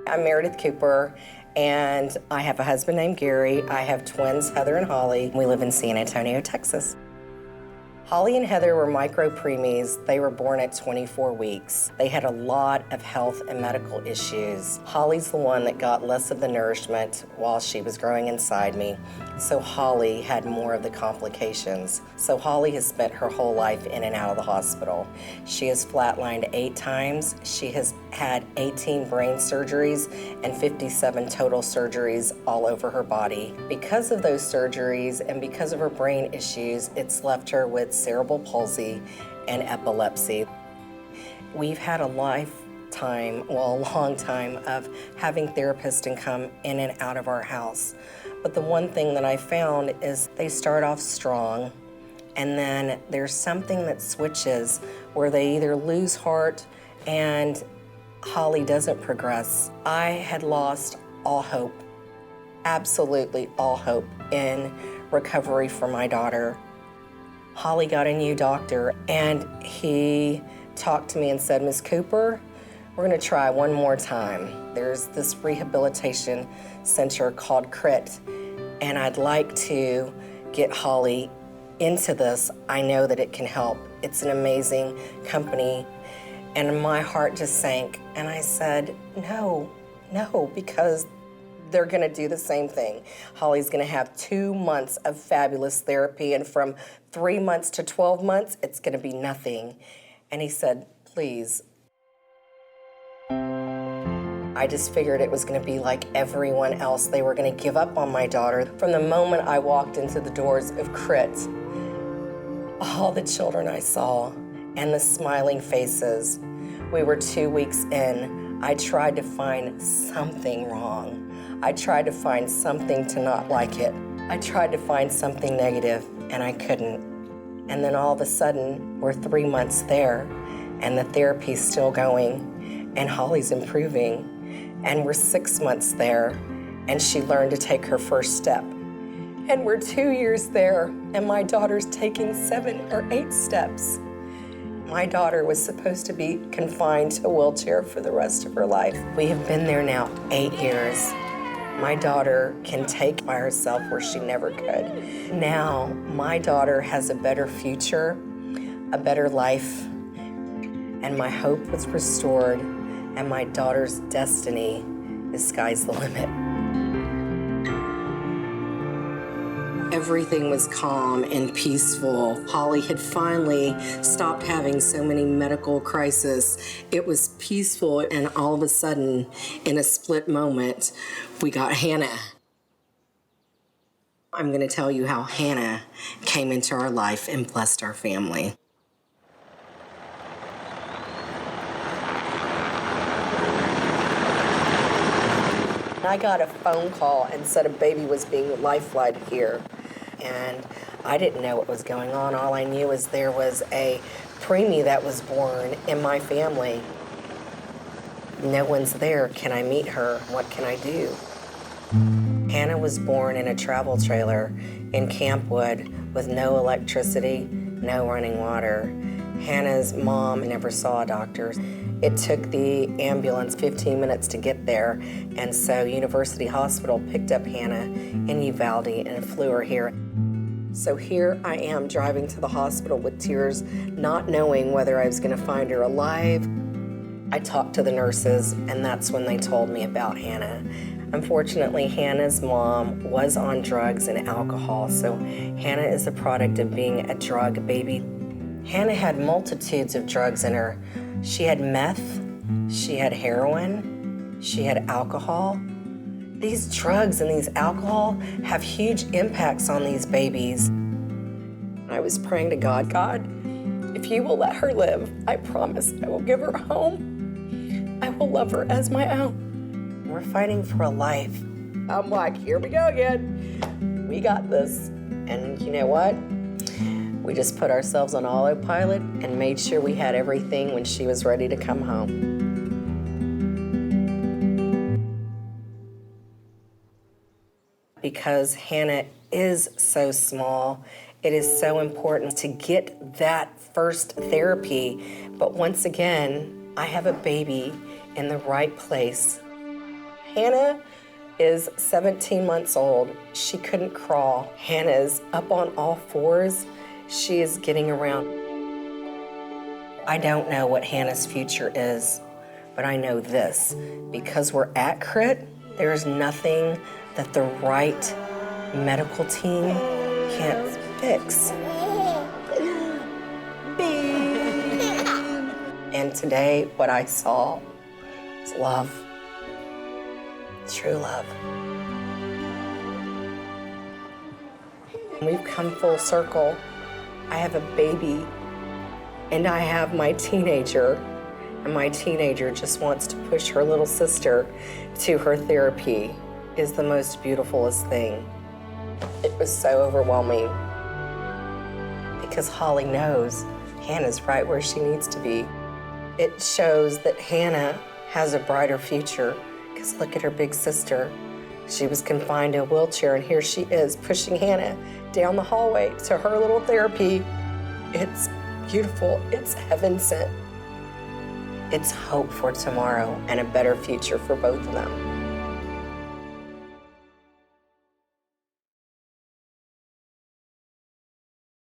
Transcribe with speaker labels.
Speaker 1: I'm Meredith Cooper, and I have a husband named Gary. I have twins, Heather and Holly. We live in San Antonio, Texas. Holly and Heather were micro-preemies. They were born at 24 weeks. They had a lot of health and medical issues. Holly's the one that got less of the nourishment while she was growing inside me, so Holly had more of the complications. So Holly has spent her whole life in and out of the hospital. She has flatlined 8 times. She has had 18 brain surgeries and 57 total surgeries all over her body. Because of those surgeries and because of her brain issues, it's left her with cerebral palsy and epilepsy. We've had a lifetime, well, a long time of having therapists come in and out of our house. But the one thing that I found is they start off strong, and then there's something that switches where they either lose heart and Holly doesn't progress. I had lost all hope, absolutely all hope in recovery for my daughter. Holly got a new doctor, and he talked to me and said, Ms. Cooper, we're gonna try one more time. There's this rehabilitation center called CRIT, and I'd like to get Holly into this. I know that it can help. It's an amazing company. And my heart just sank, and I said, no, because they're gonna do the same thing. Holly's gonna have 2 months of fabulous therapy, and from 3 months to 12 months, it's gonna be nothing. And he said, please. I just figured it was gonna be like everyone else. They were gonna give up on my daughter. From the moment I walked into the doors of CRIT, all the children I saw and the smiling faces. We were 2 weeks in. I tried to find something wrong. I tried to find something to not like it. I tried to find something negative, and I couldn't. And then all of a sudden, we're 3 months there, and the therapy's still going, and Holly's improving. And we're 6 months there, and she learned to take her first step. And we're 2 years there, and my daughter's taking 7 or 8 steps. My daughter was supposed to be confined to a wheelchair for the rest of her life. We have been there now 8 years. My daughter can take by herself where she never could. Now, my daughter has a better future, a better life, and my hope was restored, and my daughter's destiny, the sky's the limit. Everything was calm and peaceful. Holly had finally stopped having so many medical crises. It was peaceful, and all of a sudden, in a split moment, we got Hanna. I'm going to tell you how Hanna came into our life and blessed our family. I got a phone call and said a baby was being life-flighted here. And I didn't know what was going on. All I knew is there was a preemie that was born in my family. No one's there. Can I meet her? What can I do? Hanna was born in a travel trailer in Campwood with no electricity, no running water. Hanna's mom never saw a doctor. It took the ambulance 15 minutes to get there, and so University Hospital picked up Hanna in Uvalde and flew her here. So here I am driving to the hospital with tears, not knowing whether I was gonna find her alive. I talked to the nurses, and that's when they told me about Hanna. Unfortunately, Hanna's mom was on drugs and alcohol, so Hanna is a product of being a drug baby. Hanna had multitudes of drugs in her. She had meth, she had heroin, she had alcohol. These drugs and these alcohol have huge impacts on these babies. I was praying to God, God, if you will let her live, I promise I will give her a home. I will love her as my own. We're fighting for a life. I'm like, here we go again. We got this. And you know what? We just put ourselves on autopilot and made sure we had everything when she was ready to come home. Because Hanna is so small, it is so important to get that first therapy. But once again, I have a baby in the right place Hannah is 17 months old. She couldn't crawl. Hannah's up on all fours. She is getting around. I don't know what Hannah's future is, but I know this. Because we're at CRIT, there's nothing that the right medical team can't fix. And today, what I saw is love, true love. We've come full circle. I have a baby, and I have my teenager, and my teenager just wants to push her little sister to her therapy. Is the most beautifulest thing. It was so overwhelming because Holly knows Hannah's right where she needs to be. It shows that Hannah has a brighter future because look at her big sister. She was confined to a wheelchair, and here she is pushing Hannah down the hallway to her little therapy. It's beautiful. It's heaven sent. It's hope for tomorrow and a better future for both of them.